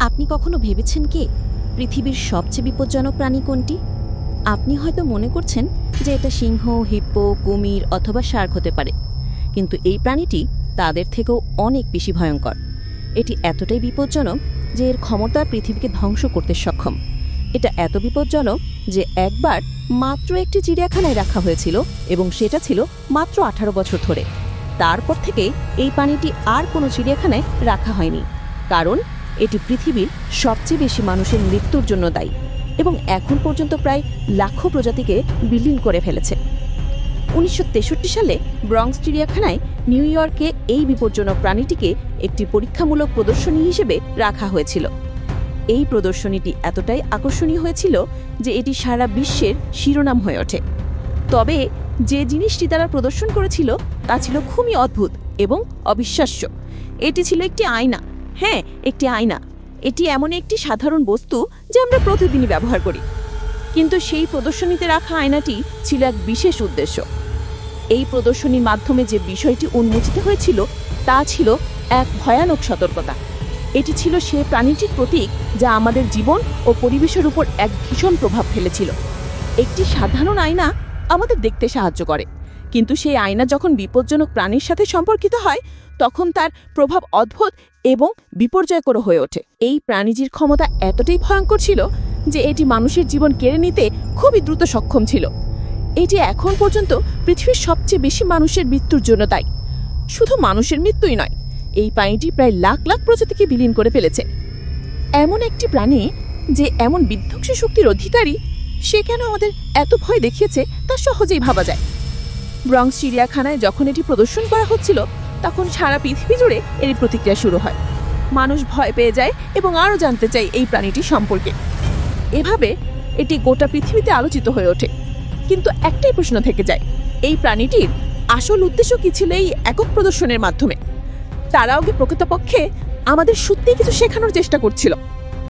আপনি কখনো ভেবেছেন কি পৃথিবীর সবচেয়ে বিপজ্জনক প্রাণী কোনটি? আপনি হয়তো মনে করছেন যে এটা সিংহ, হিপ্পো, কুমির অথবা শার্ক হতে পারে, কিন্তু এই প্রাণীটি তাদের থেকেও অনেক বেশি ভয়ঙ্কর। এটি এতটাই বিপজ্জনক যে এর ক্ষমতা পৃথিবীকে ধ্বংস করতে সক্ষম। এটা এত বিপজ্জনক যে একবার মাত্র একটি চিড়িয়াখানায় রাখা হয়েছিল এবং সেটা ছিল মাত্র 18 বছর ধরে। তারপর থেকে এই প্রাণীটি আর কোনো চিড়িয়াখানায় রাখা হয়নি, কারণ এটি পৃথিবীর সবচেয়ে বেশি মানুষের মৃত্যুর জন্য দায়ী এবং এখন পর্যন্ত প্রায় লাখো প্রজাতিকে বিলীন করে ফেলেছে। 1963 সালে ব্রঙ্কস চিড়িয়াখানায় নিউ ইয়র্কে এই বিপজ্জনক প্রাণীটিকে একটি পরীক্ষামূলক প্রদর্শনী হিসেবে রাখা হয়েছিল। এই প্রদর্শনীটি এতটাই আকর্ষণীয় হয়েছিল যে এটি সারা বিশ্বের শিরোনাম হয়ে ওঠে। তবে যে জিনিসটি তারা প্রদর্শন করেছিল তা ছিল খুবই অদ্ভুত এবং অবিশ্বাস্য। এটি ছিল একটি আয়না। হ্যাঁ, একটি আয়না। এটি এমন একটি সাধারণ বস্তু যা আমরা প্রতিদিনই ব্যবহার করি, কিন্তু সেই প্রদর্শনীতে রাখা আয়নাটি ছিল এক বিশেষ উদ্দেশ্য। এই প্রদর্শনীর মাধ্যমে যে বিষয়টি উন্মোচিত হয়েছিল তা ছিল এক ভয়ানক সতর্কতা। এটি ছিল সে প্রাণীটির প্রতীক যা আমাদের জীবন ও পরিবেশের উপর এক ভীষণ প্রভাব ফেলেছিল। একটি সাধারণ আয়না আমাদের দেখতে সাহায্য করে, কিন্তু সেই আয়না যখন বিপজ্জনক প্রাণীর সাথে সম্পর্কিত হয় তখন তার প্রভাব অদ্ভুত এবং বিপর্যয়কর হয়ে ওঠে। এই প্রাণীটির ক্ষমতা এতটাই ভয়ঙ্কর ছিল যে এটি মানুষের জীবন কেড়ে নিতে খুবই দ্রুত সক্ষম ছিল। এটি এখন পর্যন্ত পৃথিবীর সবচেয়ে বেশি মানুষের মৃত্যুর জন্য দায়ী। শুধু মানুষের মৃত্যুই নয়, এই প্রাণীটি প্রায় লাখ লাখ প্রজাতিকে বিলীন করে ফেলেছে। এমন একটি প্রাণী যে এমন বিধ্বংসী শক্তির অধিকারী, সে কেন আমাদের এত ভয় দেখিয়েছে তা সহজেই ভাবা যায়। ব্রঙ্কস চিড়িয়াখানায় যখন এটি প্রদর্শন করা হচ্ছিল তখন সারা পৃথিবী জুড়ে এর প্রতিক্রিয়া শুরু হয়। মানুষ ভয় পেয়ে যায় এবং আরও জানতে চায় এই প্রাণীটি সম্পর্কে। এভাবে এটি গোটা পৃথিবীতে আলোচিত হয়ে ওঠে। কিন্তু একটাই প্রশ্ন থেকে যায়, এই প্রাণীটির আসল উদ্দেশ্য কি ছিল এই একক প্রদর্শনের মাধ্যমে? তারাও কি প্রকৃতপক্ষে আমাদের সত্যিই কিছু শেখানোর চেষ্টা করছিল?